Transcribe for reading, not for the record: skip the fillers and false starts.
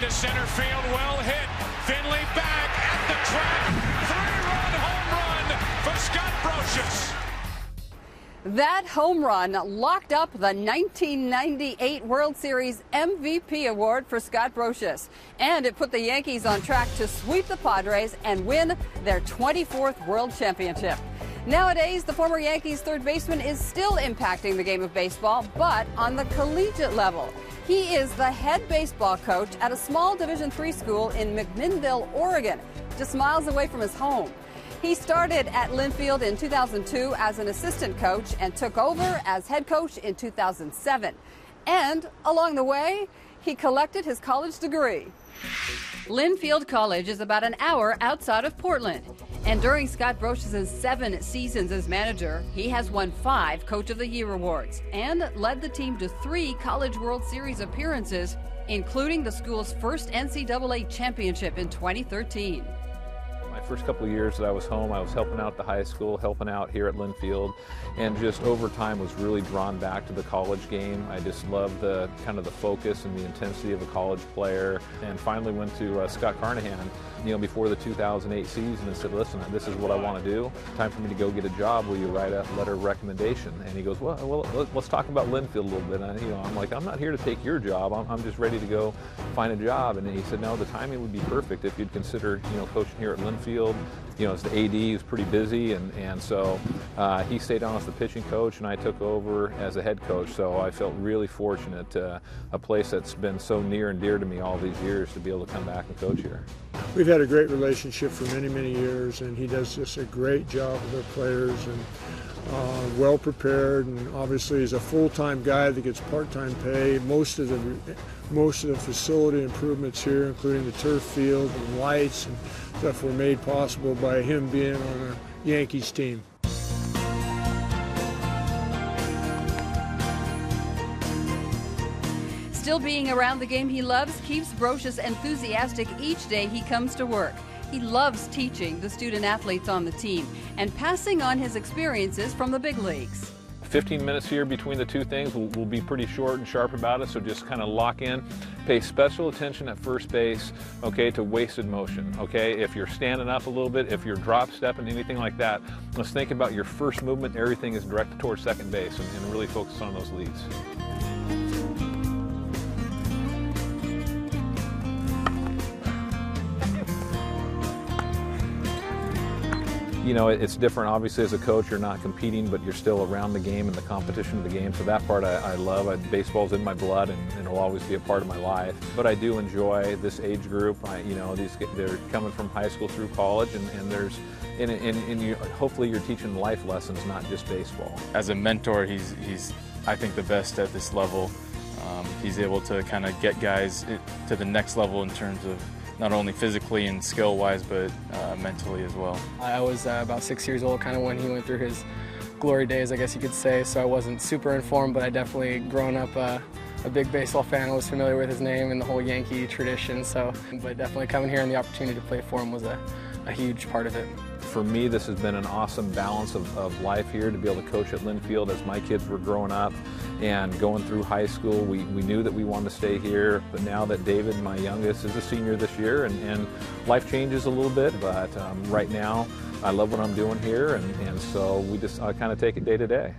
into center field, well hit. Finley back at the track. Three-run home run for Scott Brosius. That home run locked up the 1998 World Series MVP award for Scott Brosius, and it put the Yankees on track to sweep the Padres and win their 24th World Championship. Nowadays, the former Yankees third baseman is still impacting the game of baseball, but on the collegiate level. He is the head baseball coach at a small Division III school in McMinnville, Oregon, just miles away from his home. He started at Linfield in 2002 as an assistant coach and took over as head coach in 2007. And along the way, he collected his college degree. Linfield College is about an hour outside of Portland. And during Scott Brosius' 7 seasons as manager, he has won 5 Coach of the Year awards and led the team to 3 College World Series appearances, including the school's first NCAA championship in 2013. My first couple of years that I was home, I was helping out at the high school, helping out here at Linfield, and just over time was really drawn back to the college game. I just loved the kind of the focus and the intensity of a college player, and finally went to Scott Carnahan, before the 2008 season and said, listen, this is what I want to do. Time for me to go get a job. Will you write a letter of recommendation? And he goes, well, let's talk about Linfield a little bit. And I'm like, I'm not here to take your job. I'm just ready to go find a job. And he said, no, the timing would be perfect if you'd consider, coaching here at Linfield. As the AD, he was pretty busy, and so he stayed on as the pitching coach, and I took over as a head coach. So I felt really fortunate, a place that's been so near and dear to me all these years, to be able to come back and coach here. We've had a great relationship for many, many years, and he does just a great job with our players, and well prepared, and obviously he's a full-time guy that gets part-time pay. Most of the facility improvements here, including the turf field and lights and stuff, were made possible by him being on a Yankees team. Still being around the game he loves keeps Brosius enthusiastic each day he comes to work. He loves teaching the student athletes on the team and passing on his experiences from the big leagues. 15 minutes here between the two things. We'll be pretty short and sharp about it, so just kind of lock in. Pay special attention at first base, okay, to wasted motion, okay? If you're standing up a little bit, if you're drop stepping, anything like that, let's think about your first movement. Everything is directed towards second base, and really focus on those leads. It's different. Obviously, as a coach, you're not competing, but you're still around the game and the competition of the game. So that part I love. Baseball's in my blood, and it'll always be a part of my life. But I do enjoy this age group. They're coming from high school through college, and hopefully you're teaching life lessons, not just baseball. As a mentor, he's I think the best at this level. He's able to kind of get guys to the next level in terms of not only physically and skill-wise, but mentally as well. I was about 6 years old kind of when he went through his glory days, I guess you could say, so I wasn't super informed, but I definitely, grown up a big baseball fan, I was familiar with his name and the whole Yankee tradition, but definitely coming here and the opportunity to play for him was a huge part of it. For me, this has been an awesome balance of life here, to be able to coach at Linfield as my kids were growing up and going through high school. We knew that we wanted to stay here, but now that David, my youngest, is a senior this year, and life changes a little bit, but right now I love what I'm doing here, and so I kind of take it day to day.